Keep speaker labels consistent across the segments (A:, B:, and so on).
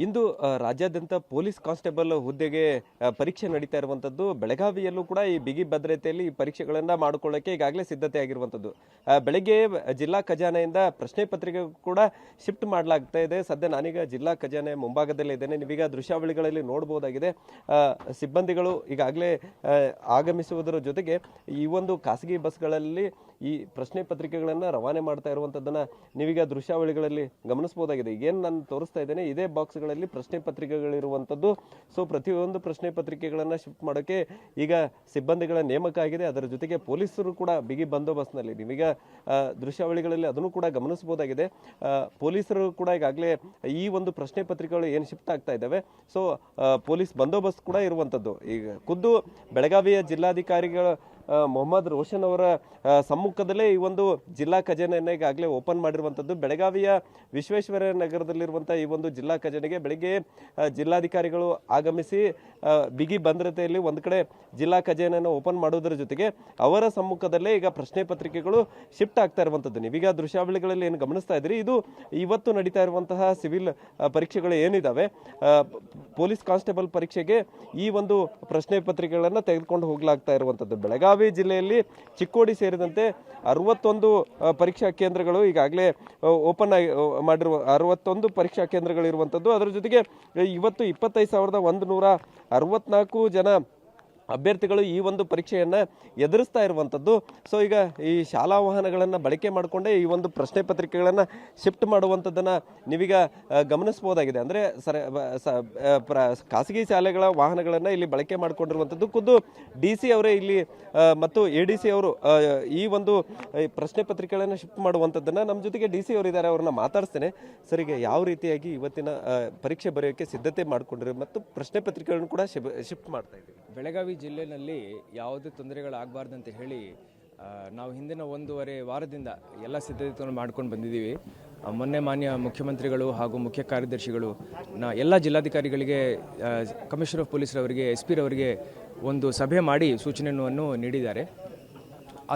A: ಇಂದು ರಾಜ್ಯಾದ್ಯಂತ police constable ಹುದ್ದೆಗೆ ಪರೀಕ್ಷೆ ನಡೀತಾ ಇರುವಂತದ್ದು. ಬೆಳಗಾವಿಯಲ್ಲೂ ಕೂಡ ಈ ಬಿಗಿ ಭದ್ರತೆಯಲ್ಲಿ ಈ ಪರೀಕ್ಷೆಗಳನ್ನ ಮಾಡಿಕೊಳ್ಳಕ್ಕೆ ಈಗಾಗಲೇ ಸಿದ್ಧತೆ ಆಗಿರುವಂತದ್ದು. ಬೆಳಗ್ಗೆ ಜಿಲ್ಲಾ ಖಜಾನೆಯಿಂದ ಪ್ರಶ್ನೆ ಪತ್ರಿಕೆ ಕೂಡ ಶಿಫ್ಟ್ ಮಾಡಲಾಗ್ತಾ ಇದೆ. ಸದ್ಯ ನಾನೀಗ ಜಿಲ್ಲಾ ಖಜಾನೆ ಮುಂಭಾಗದಲ್ಲೇ ಇದ್ದೇನೆ. ನೀವೀಗ ದೃಶ್ಯಾವಳಿಗಳಲ್ಲಿ ನೋಡಬಹುದಾಗಿದೆ. ಸಿಬ್ಬಂದಿಗಳು ಈಗಾಗಲೇ ಆಗಮಿಸುವುದರ ಜೊತೆಗೆ ಈ ಒಂದು ಖಾಸಗಿ ಬಸ್ಗಳಲ್ಲಿ ಈ ಪ್ರಶ್ನೆ ಪತ್ರಿಕೆಗಳನ್ನ ರವಾನೆ ಮಾಡ್ತಾ ಇರುವಂತದ್ದನ್ನ ನೀವೀಗ ದೃಶ್ಯಾವಳಿಗಳಲ್ಲಿ ಗಮನಿಸಬಹುದಾಗಿದೆ. ಈಗೇನು ನಾನು ತೋರಿಸ್ತಾ ಇದ್ದೇನೆ ಇದೇ ಬಾಕ್ಸ್ಗಳಲ್ಲಿ ಪ್ರಶ್ನೆ ಪತ್ರಿಕೆಗಳಿರುವಂತದ್ದು. ಸೊ ಪ್ರತಿಯೊಂದು ಪ್ರಶ್ನೆ ಪತ್ರಿಕೆಗಳನ್ನ ಶಿಫ್ಟ್ ಮಾಡೋಕೆ ಈಗ ಸಿಬ್ಬಂದಿಗಳ ನೇಮಕ ಆಗಿದೆ. ಅದರ ಜೊತೆಗೆ ಪೊಲೀಸರು ಕೂಡ ಬಿಗಿ ಬಂದೋಬಸ್ತ್ನಲ್ಲಿ ನೀವೀಗ ದೃಶ್ಯಾವಳಿಗಳಲ್ಲಿ ಅದನ್ನು ಕೂಡ ಗಮನಿಸಬಹುದಾಗಿದೆ. ಪೊಲೀಸರು ಕೂಡ ಈಗಾಗಲೇ ಈ ಒಂದು ಪ್ರಶ್ನೆ ಪತ್ರಿಕೆಗಳು ಏನು ಶಿಫ್ಟ್ ಆಗ್ತಾ ಇದ್ದಾವೆ, ಸೊ ಪೊಲೀಸ್ ಬಂದೋಬಸ್ತ್ ಕೂಡ ಇರುವಂತದ್ದು. ಈಗ ಖುದ್ದು ಬೆಳಗಾವಿಯ ಜಿಲ್ಲಾಧಿಕಾರಿಗಳ ಮೊಹಮ್ಮದ್ ರೋಷನ್ ಅವರ ಸಮ್ಮುಖದಲ್ಲೇ ಈ ಒಂದು ಜಿಲ್ಲಾ ಖಜಾನೆಯನ್ನು ಈಗಾಗಲೇ ಓಪನ್ ಮಾಡಿರುವಂಥದ್ದು. ಬೆಳಗಾವಿಯ ವಿಶ್ವೇಶ್ವರಯ್ಯ ನಗರದಲ್ಲಿರುವಂಥ ಈ ಒಂದು ಜಿಲ್ಲಾ ಖಜಾನೆಗೆ ಬೆಳಗ್ಗೆ ಜಿಲ್ಲಾಧಿಕಾರಿಗಳು ಆಗಮಿಸಿ ಬಿಗಿ ಭದ್ರತೆಯಲ್ಲಿ ಒಂದು ಕಡೆ ಜಿಲ್ಲಾ ಖಜಾನೆಯನ್ನು ಓಪನ್ ಮಾಡೋದರ ಜೊತೆಗೆ ಅವರ ಸಮ್ಮುಖದಲ್ಲೇ ಈಗ ಪ್ರಶ್ನೆ ಪತ್ರಿಕೆಗಳು ಶಿಫ್ಟ್ ಆಗ್ತಾ ಇರುವಂಥದ್ದು. ನೀವೀಗ ದೃಶ್ಯಾವಳಿಗಳಲ್ಲಿ ಏನು ಗಮನಿಸ್ತಾ ಇದ್ರಿ, ಇದು ಇವತ್ತು ನಡೀತಾ ಇರುವಂತಹ ಸಿವಿಲ್ ಪರೀಕ್ಷೆಗಳು ಏನಿದಾವೆ, ಪೊಲೀಸ್ ಕಾನ್ಸ್ಟೇಬಲ್ ಪರೀಕ್ಷೆಗೆ ಈ ಒಂದು ಪ್ರಶ್ನೆ ಪತ್ರಿಕೆಗಳನ್ನು ತೆಗೆದುಕೊಂಡು ಹೋಗ್ಲಾಗ್ತಾ ಇರುವಂಥದ್ದು. ಬೆಳಗಾವಿ ಜಿಲ್ಲೆಯಲ್ಲಿ ಚಿಕ್ಕೋಡಿ ಸೇರಿದಂತೆ 61 ಪರೀಕ್ಷಾ ಕೇಂದ್ರಗಳು ಈಗಾಗಲೇ ಓಪನ್ ಮಾಡಿರುವ 61 ಪರೀಕ್ಷಾ ಕೇಂದ್ರಗಳು ಇರುವಂಥದ್ದು. ಅದರ ಜೊತೆಗೆ ಇವತ್ತು 25,164 ಜನ ಅಭ್ಯರ್ಥಿಗಳು ಈ ಒಂದು ಪರೀಕ್ಷೆಯನ್ನ ಎದುರಿಸ್ತಾ ಇರುವಂಥದ್ದು. ಸೊ ಈಗ ಈ ಶಾಲಾ ವಾಹನಗಳನ್ನು ಬಳಕೆ ಮಾಡಿಕೊಂಡೇ ಈ ಒಂದು ಪ್ರಶ್ನೆ ಪತ್ರಿಕೆಗಳನ್ನು ಶಿಫ್ಟ್ ಮಾಡುವಂಥದ್ದನ್ನು ನೀವೀಗ ಗಮನಿಸಬಹುದಾಗಿದೆ. ಅಂದರೆ ಖಾಸಗಿ ಶಾಲೆಗಳ ವಾಹನಗಳನ್ನು ಇಲ್ಲಿ ಬಳಕೆ ಮಾಡಿಕೊಂಡಿರುವಂಥದ್ದು. ಖುದ್ದು DC ಅವರೇ ಇಲ್ಲಿ ಮತ್ತು ADC ಅವರು ಈ ಒಂದು ಪ್ರಶ್ನೆ ಪತ್ರಿಕೆಗಳನ್ನು ಶಿಫ್ಟ್ ಮಾಡುವಂಥದ್ದನ್ನು ನಮ್ಮ ಜೊತೆಗೆ DC ಅವರು ಇದ್ದಾರೆ, ಅವ್ರನ್ನ ಮಾತಾಡಿಸ್ತೇನೆ. ಸರಿಗೆ ಯಾವ ರೀತಿಯಾಗಿ ಇವತ್ತಿನ ಪರೀಕ್ಷೆ ಬರೆಯೋಕ್ಕೆ ಸಿದ್ಧತೆ ಮಾಡಿಕೊಂಡಿರಿ ಮತ್ತು ಪ್ರಶ್ನೆ ಪತ್ರಿಕೆಗಳನ್ನು ಕೂಡ ಶಿಫ್ಟ್ ಮಾಡ್ತಾ ಇದ್ದೀವಿ.
B: ಬೆಳಗಾವಿ ಜಿಲ್ಲೆಯಲ್ಲಿ ಯಾವುದೇ ತೊಂದರೆಗಳಾಗಬಾರ್ದಂತ ಹೇಳಿ ನಾವು ಹಿಂದಿನ 1.5 ವಾರದಿಂದ ಎಲ್ಲ ಸಿದ್ಧತೆಗಳನ್ನು ಮಾಡ್ಕೊಂಡು ಬಂದಿದ್ದೀವಿ. ಮೊನ್ನೆ ಮಾನ್ಯ ಮುಖ್ಯಮಂತ್ರಿಗಳು ಹಾಗೂ ಮುಖ್ಯ ಕಾರ್ಯದರ್ಶಿಗಳು ಎಲ್ಲ ಜಿಲ್ಲಾಧಿಕಾರಿಗಳಿಗೆ, ಕಮಿಷನರ್ ಆಫ್ ಪೊಲೀಸರವರಿಗೆ, SP ರವರಿಗೆ ಒಂದು ಸಭೆ ಮಾಡಿ ಸೂಚನೆಯನ್ನು ನೀಡಿದ್ದಾರೆ.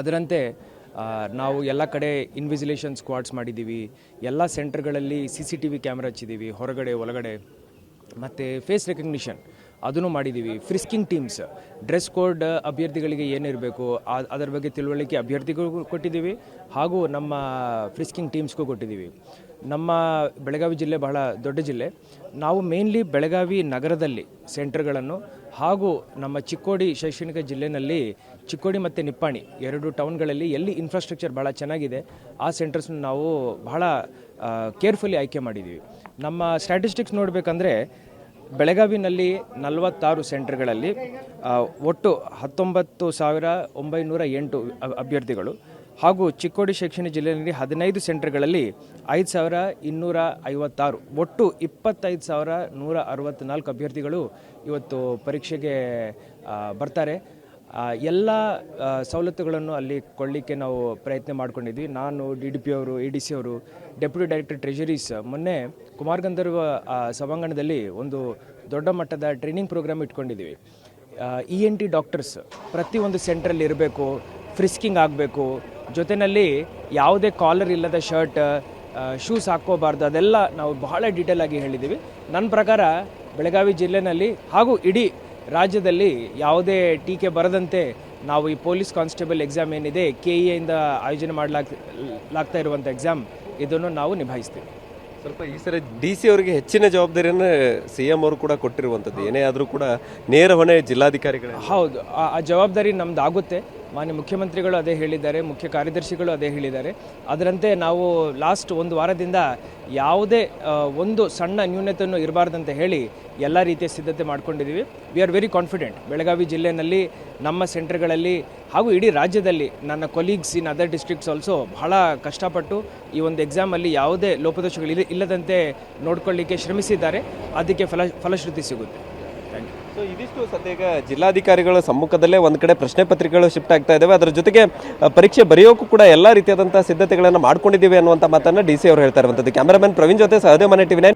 B: ಅದರಂತೆ ನಾವು ಎಲ್ಲ ಕಡೆ ಇನ್ವಿಜಿಲೇಷನ್ ಸ್ಕ್ವಾಡ್ಸ್ ಮಾಡಿದ್ದೀವಿ. ಎಲ್ಲ ಸೆಂಟರ್ಗಳಲ್ಲಿ CCTV ಕ್ಯಾಮ್ರಾ ಹಚ್ಚಿದ್ದೀವಿ, ಹೊರಗಡೆ ಒಳಗಡೆ, ಮತ್ತು ಫೇಸ್ ರೆಕಗ್ನಿಷನ್ ಅದನ್ನು ಮಾಡಿದ್ದೀವಿ. ಫ್ರಿಸ್ಕಿಂಗ್ ಟೀಮ್ಸ್, ಡ್ರೆಸ್ ಕೋಡ್ ಅಭ್ಯರ್ಥಿಗಳಿಗೆ ಏನಿರಬೇಕು ಅದರ ಬಗ್ಗೆ ತಿಳುವಳಿಕೆ ಅಭ್ಯರ್ಥಿಗಳಿಗೂ ಕೊಟ್ಟಿದ್ದೀವಿ ಹಾಗೂ ನಮ್ಮ ಫ್ರಿಸ್ಕಿಂಗ್ ಟೀಮ್ಸ್ಗೂ ಕೊಟ್ಟಿದ್ದೀವಿ. ನಮ್ಮ ಬೆಳಗಾವಿ ಜಿಲ್ಲೆ ಬಹಳ ದೊಡ್ಡ ಜಿಲ್ಲೆ. ನಾವು ಮೇನ್ಲಿ ಬೆಳಗಾವಿ ನಗರದಲ್ಲಿ ಸೆಂಟರ್ಗಳನ್ನು ಹಾಗೂ ನಮ್ಮ ಚಿಕ್ಕೋಡಿ ಶೈಕ್ಷಣಿಕ ಜಿಲ್ಲೆಯಲ್ಲಿ ಚಿಕ್ಕೋಡಿ ಮತ್ತು ನಿಪ್ಪಾಣಿ 2 ಟೌನ್ಗಳಲ್ಲಿ ಎಲ್ಲಿ ಇನ್ಫ್ರಾಸ್ಟ್ರಕ್ಚರ್ ಭಾಳ ಚೆನ್ನಾಗಿದೆ ಆ ಸೆಂಟರ್ಸ್ನ ನಾವು ಬಹಳ ಕೇರ್ಫುಲಿ ಆಯ್ಕೆ ಮಾಡಿದ್ದೀವಿ. ನಮ್ಮ ಸ್ಟ್ಯಾಟಿಸ್ಟಿಕ್ಸ್ ನೋಡಬೇಕಂದ್ರೆ ಬೆಳಗಾವಿನಲ್ಲಿ 46 ಸೆಂಟರ್ಗಳಲ್ಲಿ ಒಟ್ಟು 19,908 ಅಭ್ಯರ್ಥಿಗಳು ಹಾಗೂ ಚಿಕ್ಕೋಡಿ ಶೈಕ್ಷಣಿಕ ಜಿಲ್ಲೆಯಲ್ಲಿ 15 ಸೆಂಟರ್ಗಳಲ್ಲಿ 5,256 ಒಟ್ಟು 25,164 ಅಭ್ಯರ್ಥಿಗಳು ಇವತ್ತು ಪರೀಕ್ಷೆಗೆ ಬರ್ತಾರೆ. ಎಲ್ಲ ಸವಲತ್ತುಗಳನ್ನು ಅಲ್ಲಿ ಕೊಡಲಿಕ್ಕೆ ನಾವು ಪ್ರಯತ್ನ ಮಾಡ್ಕೊಂಡಿದ್ವಿ. ನಾನು DDP ಅವರು, ADC ಅವರು, ಡೆಪ್ಯೂಟಿ ಡೈರೆಕ್ಟರ್ ಟ್ರೆಷರೀಸ್ ಮೊನ್ನೆ ಕುಮಾರ್ ಗಂಧರ್ವ ಸಭಾಂಗಣದಲ್ಲಿ ಒಂದು ದೊಡ್ಡ ಮಟ್ಟದ ಟ್ರೈನಿಂಗ್ ಪ್ರೋಗ್ರಾಮ್ ಇಟ್ಕೊಂಡಿದ್ದೀವಿ. ENT ಡಾಕ್ಟರ್ಸ್ ಪ್ರತಿಯೊಂದು ಸೆಂಟ್ರಲ್ಲಿ ಇರಬೇಕು, ಫ್ರಿಸ್ಕಿಂಗ್ ಆಗಬೇಕು, ಜೊತೆಯಲ್ಲಿ ಯಾವುದೇ ಕಾಲರ್ ಇಲ್ಲದ ಶರ್ಟ್, ಶೂಸ್ ಹಾಕ್ಕೋಬಾರ್ದು, ಅದೆಲ್ಲ ನಾವು ಬಹಳ ಡೀಟೇಲ್ ಆಗಿ ಹೇಳಿದ್ದೀವಿ. ನನ್ನ ಪ್ರಕಾರ ಬೆಳಗಾವಿ ಜಿಲ್ಲೆಯಲ್ಲಿ ಹಾಗೂ ಇಡೀ ರಾಜ್ಯದಲ್ಲಿ ಯಾವುದೇ ಟೀಕೆ ಬರದಂತೆ ನಾವು ಈ ಪೊಲೀಸ್ ಕಾನ್ಸ್ಟೇಬಲ್ ಎಕ್ಸಾಮ್ ಏನಿದೆ KEA ಇಂದ ಆಯೋಜನೆ ಮಾಡಲಾಗ್ತಾ ಇರುವಂಥ ಎಕ್ಸಾಮ್ ಇದನ್ನು ನಾವು ನಿಭಾಯಿಸ್ತೀವಿ.
A: ಸ್ವಲ್ಪ ಈ ಸರಿ DC ಅವರಿಗೆ ಹೆಚ್ಚಿನ ಜವಾಬ್ದಾರಿಯನ್ನು CM ಅವರು ಕೂಡ ಕೊಟ್ಟಿರುವಂಥದ್ದು. ಏನೇ ಆದರೂ ಕೂಡ ನೇರ ಹೊಣೆ ಜಿಲ್ಲಾಧಿಕಾರಿಗಳು.
B: ಹೌದು, ಆ ಜವಾಬ್ದಾರಿ ನಮ್ದು ಆಗುತ್ತೆ. ಮಾನ್ಯ ಮುಖ್ಯಮಂತ್ರಿಗಳು ಅದೇ ಹೇಳಿದ್ದಾರೆ, ಮುಖ್ಯ ಕಾರ್ಯದರ್ಶಿಗಳು ಅದೇ ಹೇಳಿದ್ದಾರೆ. ಅದರಂತೆ ನಾವು ಲಾಸ್ಟ್ 1 ವಾರದಿಂದ ಯಾವುದೇ ಒಂದು ಸಣ್ಣ ನ್ಯೂನತೆಯನ್ನು ಇರಬಾರ್ದಂತ ಹೇಳಿ ಎಲ್ಲ ರೀತಿಯ ಸಿದ್ಧತೆ ಮಾಡ್ಕೊಂಡಿದ್ದೀವಿ. We are very confident. Belagavi ಜಿಲ್ಲೆಯಲ್ಲಿ ನಮ್ಮ ಸೆಂಟರ್ಗಳಲ್ಲಿ ಹಾಗೂ ಇಡೀ ರಾಜ್ಯದಲ್ಲಿ ನನ್ನ colleagues in other districts also ಬಹಳ ಕಷ್ಟಪಟ್ಟು ಈ ಒಂದು ಎಕ್ಸಾಮಲ್ಲಿ ಯಾವುದೇ ಲೋಪದೋಷಗಳು ಇಲ್ಲದಂತೆ ನೋಡ್ಕೊಳ್ಳಿಕ್ಕೆ ಶ್ರಮಿಸಿದ್ದಾರೆ. ಅದಕ್ಕೆ ಫಲಶ್ರುತಿ ಸಿಗುತ್ತೆ. Thank you.
A: ಸೊ ಇದಿಷ್ಟು ಸದ್ಯ ಜಿಲ್ಲಾಧಿಕಾರಿಗಳ ಸಮ್ಮುಖದಲ್ಲೇ ಒಂದು ಕಡೆ ಪ್ರಶ್ನೆ ಪತ್ರಿಕೆಗಳು ಶಿಫ್ಟ್ ಆಗ್ತಾ ಇದ್ದಾವೆ. ಅದರ ಜೊತೆಗೆ ಪರೀಕ್ಷೆ ಬರೆಯೋಕ್ಕೂ ಕೂಡ ಎಲ್ಲ ರೀತಿಯಾದಂಥ ಸಿದ್ಧತೆಗಳನ್ನು ಮಾಡ್ಕೊಂಡಿದ್ದೀವಿ ಅನ್ನುವಂಥ ಮಾತನ್ನು DC ಅವರು ಹೇಳ್ತಾ ಇರುವಂಥದ್ದು. ಕ್ಯಾಮರಾಮನ್ ಪ್ರವೀಣ್ ಜೊತೆ ಸಹದೇವ್ ಮನೆ TV9.